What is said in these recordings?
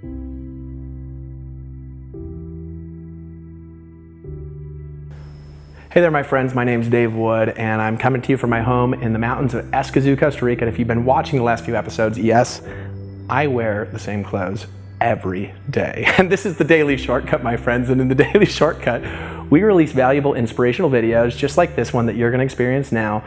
Hey there, my friends. My name's Dave Wood, and I'm coming to you from my home in the mountains of Escazú, Costa Rica. And if you've been watching the last few episodes, yes, I wear the same clothes every day. And this is the Daily Shortcut, my friends. And in the Daily Shortcut, we release valuable inspirational videos just like this one that you're going to experience now,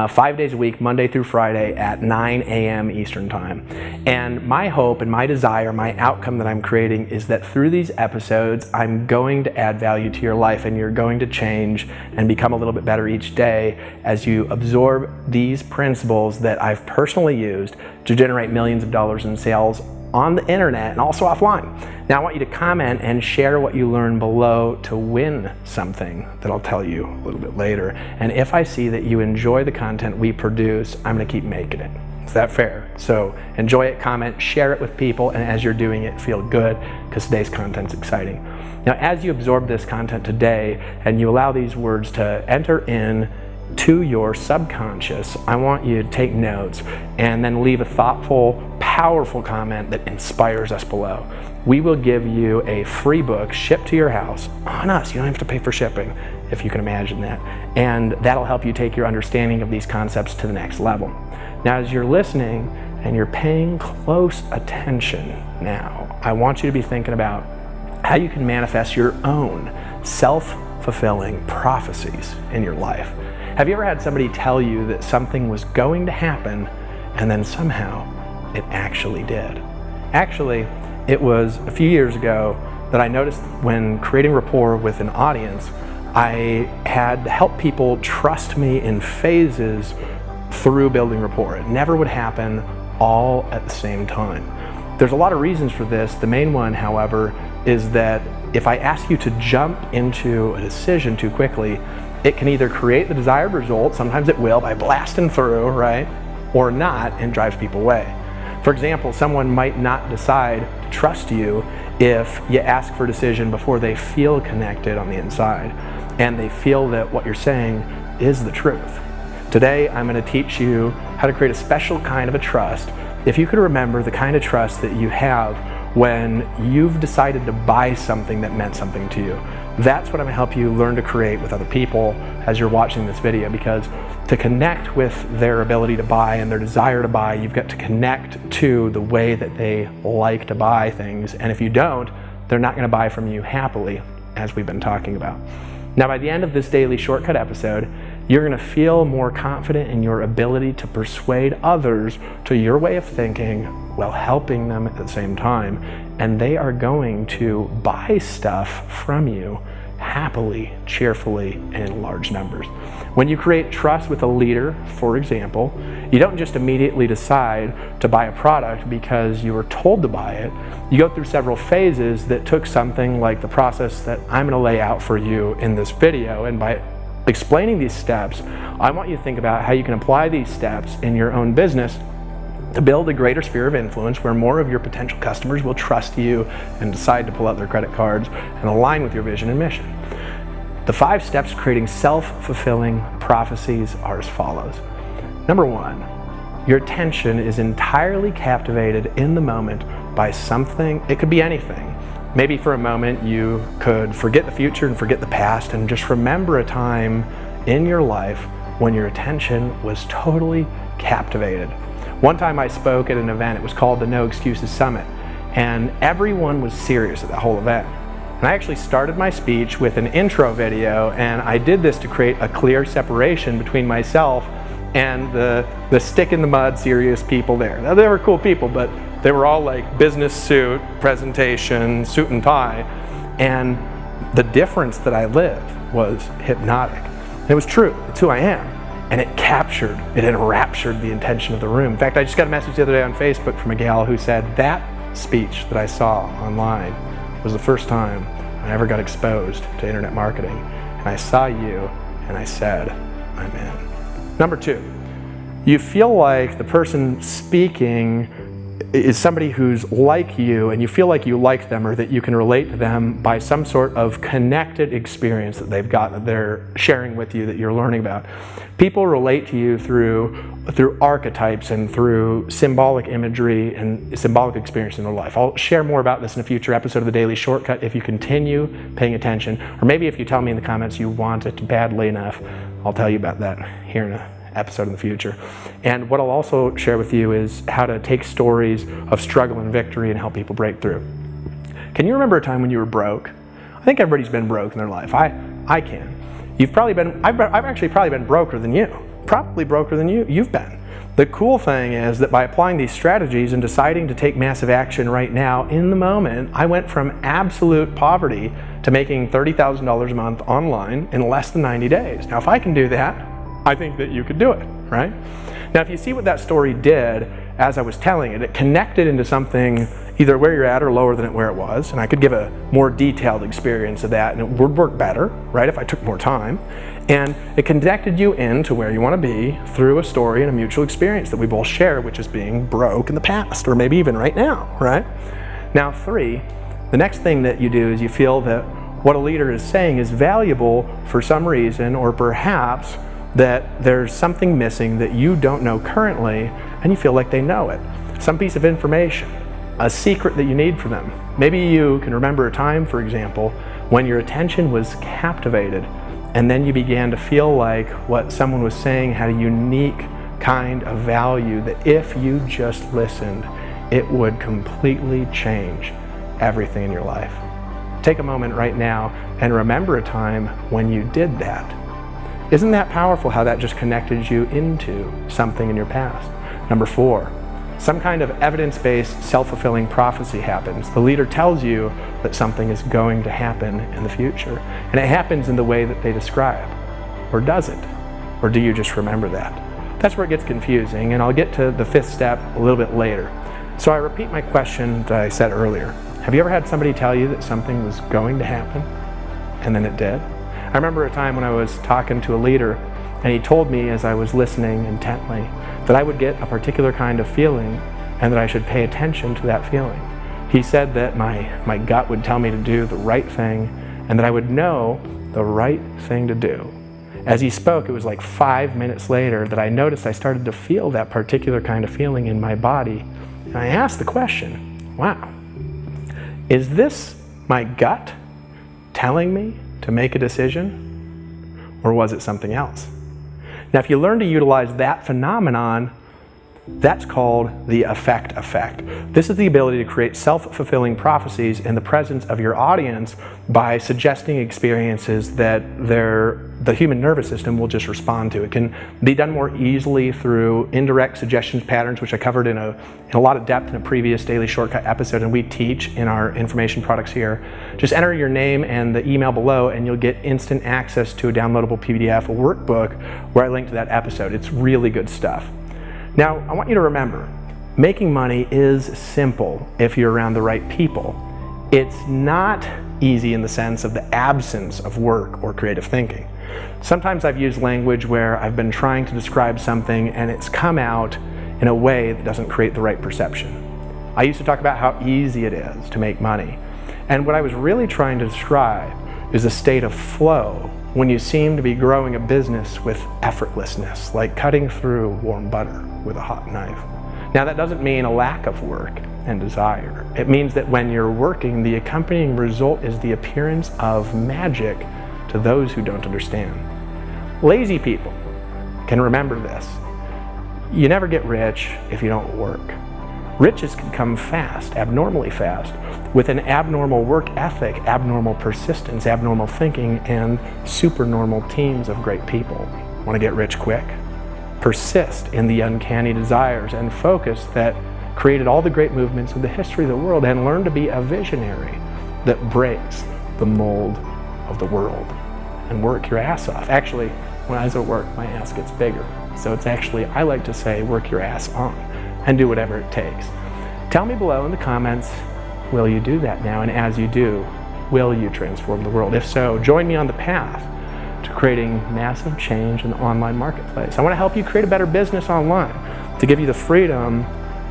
5 days a week, Monday through Friday at 9 a.m. Eastern Time. And my hope and my desire, my outcome that I'm creating is that through these episodes, I'm going to add value to your life, and you're going to change and become a little bit better each day as you absorb these principles that I've personally used to generate millions of dollars in sales on the internet and also offline. Now I want you to comment and share what you learn below to win something that I'll tell you a little bit later. And if I see that you enjoy the content we produce, I'm gonna keep making it. Is that fair? So enjoy it, comment, share it with people, and as you're doing it, feel good, because today's content's exciting. Now as you absorb this content today and you allow these words to enter in to your subconscious, I want you to take notes and then leave a thoughtful, powerful comment that inspires us below. We will give you a free book shipped to your house on us. You don't have to pay for shipping, if you can imagine that. And that'll help you take your understanding of these concepts to the next level. Now, as you're listening and you're paying close attention now, I want you to be thinking about how you can manifest your own self-fulfilling prophecies in your life. Have you ever had somebody tell you that something was going to happen and then somehow it actually did? Actually, it was a few years ago that I noticed when creating rapport with an audience, I had helped people trust me in phases through building rapport. It never would happen all at the same time. There's a lot of reasons for this. The main one, however, is that if I ask you to jump into a decision too quickly, it can either create the desired result, sometimes it will, by blasting through, right? Or not, and drives people away. For example, someone might not decide to trust you if you ask for a decision before they feel connected on the inside, and they feel that what you're saying is the truth. Today, I'm going to teach you how to create a special kind of a trust. If you could remember the kind of trust that you have when you've decided to buy something that meant something to you. That's what I'm gonna help you learn to create with other people as you're watching this video, because to connect with their ability to buy and their desire to buy, you've got to connect to the way that they like to buy things. And if you don't, they're not gonna buy from you happily, as we've been talking about. Now, by the end of this Daily Shortcut episode, you're gonna feel more confident in your ability to persuade others to your way of thinking while helping them at the same time. And they are going to buy stuff from you happily, cheerfully, and in large numbers. When you create trust with a leader, for example, you don't just immediately decide to buy a product because you were told to buy it. You go through several phases that took something like the process that I'm gonna lay out for you in this video. And by explaining these steps, I want you to think about how you can apply these steps in your own business to build a greater sphere of influence where more of your potential customers will trust you and decide to pull out their credit cards and align with your vision and mission. The 5 steps to creating self-fulfilling prophecies are as follows. Number 1, your attention is entirely captivated in the moment by something. It could be anything. Maybe for a moment you could forget the future and forget the past and just remember a time in your life when your attention was totally captivated. One time I spoke at an event, it was called the No Excuses Summit, and everyone was serious at the whole event. And I actually started my speech with an intro video, and I did this to create a clear separation between myself and the stick in the mud serious people there. Now, they were cool people, but they were all like business suit, presentation, suit and tie, and the difference that I lived was hypnotic. It was true, it's who I am. And it enraptured the attention of the room. In fact, I just got a message the other day on Facebook from a gal who said that speech that I saw online was the first time I ever got exposed to internet marketing. And I saw you and I said, I'm in. Number 2, you feel like the person speaking is somebody who's like you and you feel like you like them or that you can relate to them by some sort of connected experience that they've got that they're sharing with you that you're learning about. People relate to you through archetypes and through symbolic imagery and symbolic experience in their life. I'll share more about this in a future episode of The Daily Shortcut if you continue paying attention, or maybe if you tell me in the comments you want it badly enough, I'll tell you about that here in an episode in the future. And what I'll also share with you is how to take stories of struggle and victory and help people break through. Can you remember a time when you were broke? I think everybody's been broke in their life. I can. I've actually probably been broker than you. Probably broker than you've been. The cool thing is that by applying these strategies and deciding to take massive action right now, in the moment, I went from absolute poverty to making $30,000 a month online in less than 90 days. Now, if I can do that, I think that you could do it, right? Now, if you see what that story did as I was telling it, it connected into something either where you're at or lower than where it was, and I could give a more detailed experience of that, and it would work better, right, if I took more time. And it connected you into where you want to be through a story and a mutual experience that we both share, which is being broke in the past, or maybe even right now, right? Now, 3, the next thing that you do is you feel that what a leader is saying is valuable for some reason, or perhaps that there's something missing that you don't know currently, and you feel like they know it. Some piece of information, a secret that you need from them. Maybe you can remember a time, for example, when your attention was captivated, and then you began to feel like what someone was saying had a unique kind of value that if you just listened, it would completely change everything in your life. Take a moment right now and remember a time when you did that. Isn't that powerful how that just connected you into something in your past? Number 4, some kind of evidence-based self-fulfilling prophecy happens. The leader tells you that something is going to happen in the future, and it happens in the way that they describe. Or does it? Or do you just remember that? That's where it gets confusing, and I'll get to the 5th step a little bit later. So I repeat my question that I said earlier. Have you ever had somebody tell you that something was going to happen, and then it did? I remember a time when I was talking to a leader, and he told me as I was listening intently that I would get a particular kind of feeling and that I should pay attention to that feeling. He said that my gut would tell me to do the right thing and that I would know the right thing to do. As he spoke, it was like 5 minutes later that I noticed I started to feel that particular kind of feeling in my body. And I asked the question, wow, is this my gut telling me to make a decision, or was it something else? Now, if you learn to utilize that phenomenon, that's called the effect. This is the ability to create self-fulfilling prophecies in the presence of your audience by suggesting experiences that the human nervous system will just respond to. It can be done more easily through indirect suggestions patterns, which I covered in a lot of depth in a previous Daily Shortcut episode, and we teach in our information products here. Just enter your name and the email below, and you'll get instant access to a downloadable PDF workbook where I link to that episode. It's really good stuff. Now, I want you to remember, making money is simple if you're around the right people. It's not easy in the sense of the absence of work or creative thinking. Sometimes I've used language where I've been trying to describe something and it's come out in a way that doesn't create the right perception. I used to talk about how easy it is to make money. And what I was really trying to describe is a state of flow when you seem to be growing a business with effortlessness, like cutting through warm butter with a hot knife. Now, that doesn't mean a lack of work and desire. It means that when you're working, the accompanying result is the appearance of magic to those who don't understand. Lazy people can remember this. You never get rich if you don't work. Riches can come fast, abnormally fast, with an abnormal work ethic, abnormal persistence, abnormal thinking, and supernormal teams of great people. Want to get rich quick? Persist in the uncanny desires and focus that created all the great movements of the history of the world, and learn to be a visionary that breaks the mold of the world. And work your ass off. Actually, when I was at work, my ass gets bigger. So it's actually, I like to say, work your ass on and do whatever it takes. Tell me below in the comments, will you do that now? And as you do, will you transform the world? If so, join me on the path to creating massive change in the online marketplace. I want to help you create a better business online, to give you the freedom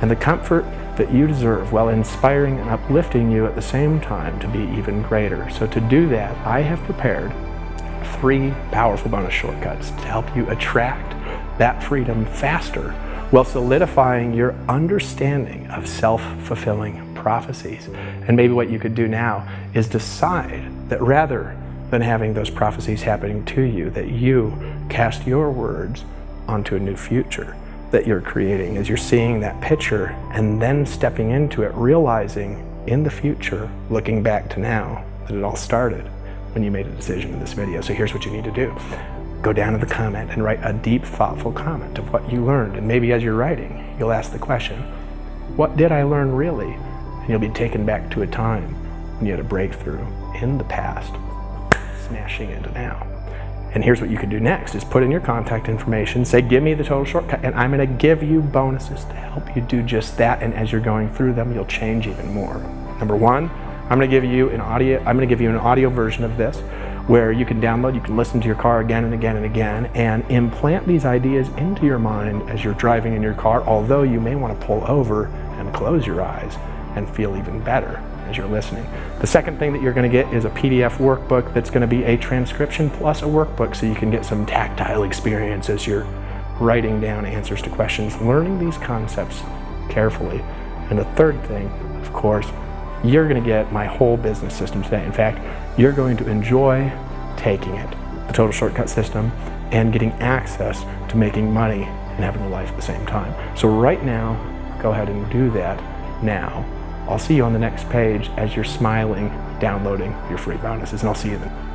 and the comfort that you deserve while inspiring and uplifting you at the same time to be even greater. So to do that, I have prepared 3 powerful bonus shortcuts to help you attract that freedom faster while solidifying your understanding of self-fulfilling prophecies. And maybe what you could do now is decide that rather than having those prophecies happening to you, that you cast your words onto a new future that you're creating as you're seeing that picture and then stepping into it, realizing in the future, looking back to now, that it all started when you made a decision in this video. So here's what you need to do. Go down to the comment and write a deep, thoughtful comment of what you learned. And maybe as you're writing, you'll ask the question, what did I learn really? And you'll be taken back to a time when you had a breakthrough in the past, smashing into now. And here's what you can do next is put in your contact information, say, give me the total shortcut, and I'm gonna give you bonuses to help you do just that. And as you're going through them, you'll change even more. Number 1, I'm gonna give you an audio version of this where you can download, you can listen to your car again and again and again and implant these ideas into your mind as you're driving in your car, although you may want to pull over and close your eyes and feel even better as you're listening. The second thing that you're going to get is a PDF workbook that's going to be a transcription plus a workbook so you can get some tactile experience as you're writing down answers to questions, learning these concepts carefully. And the third thing, of course, you're going to get my whole business system today. In fact, you're going to enjoy taking it, the total shortcut system, and getting access to making money and having a life at the same time. So right now, go ahead and do that now. I'll see you on the next page as you're smiling, downloading your free bonuses, and I'll see you then.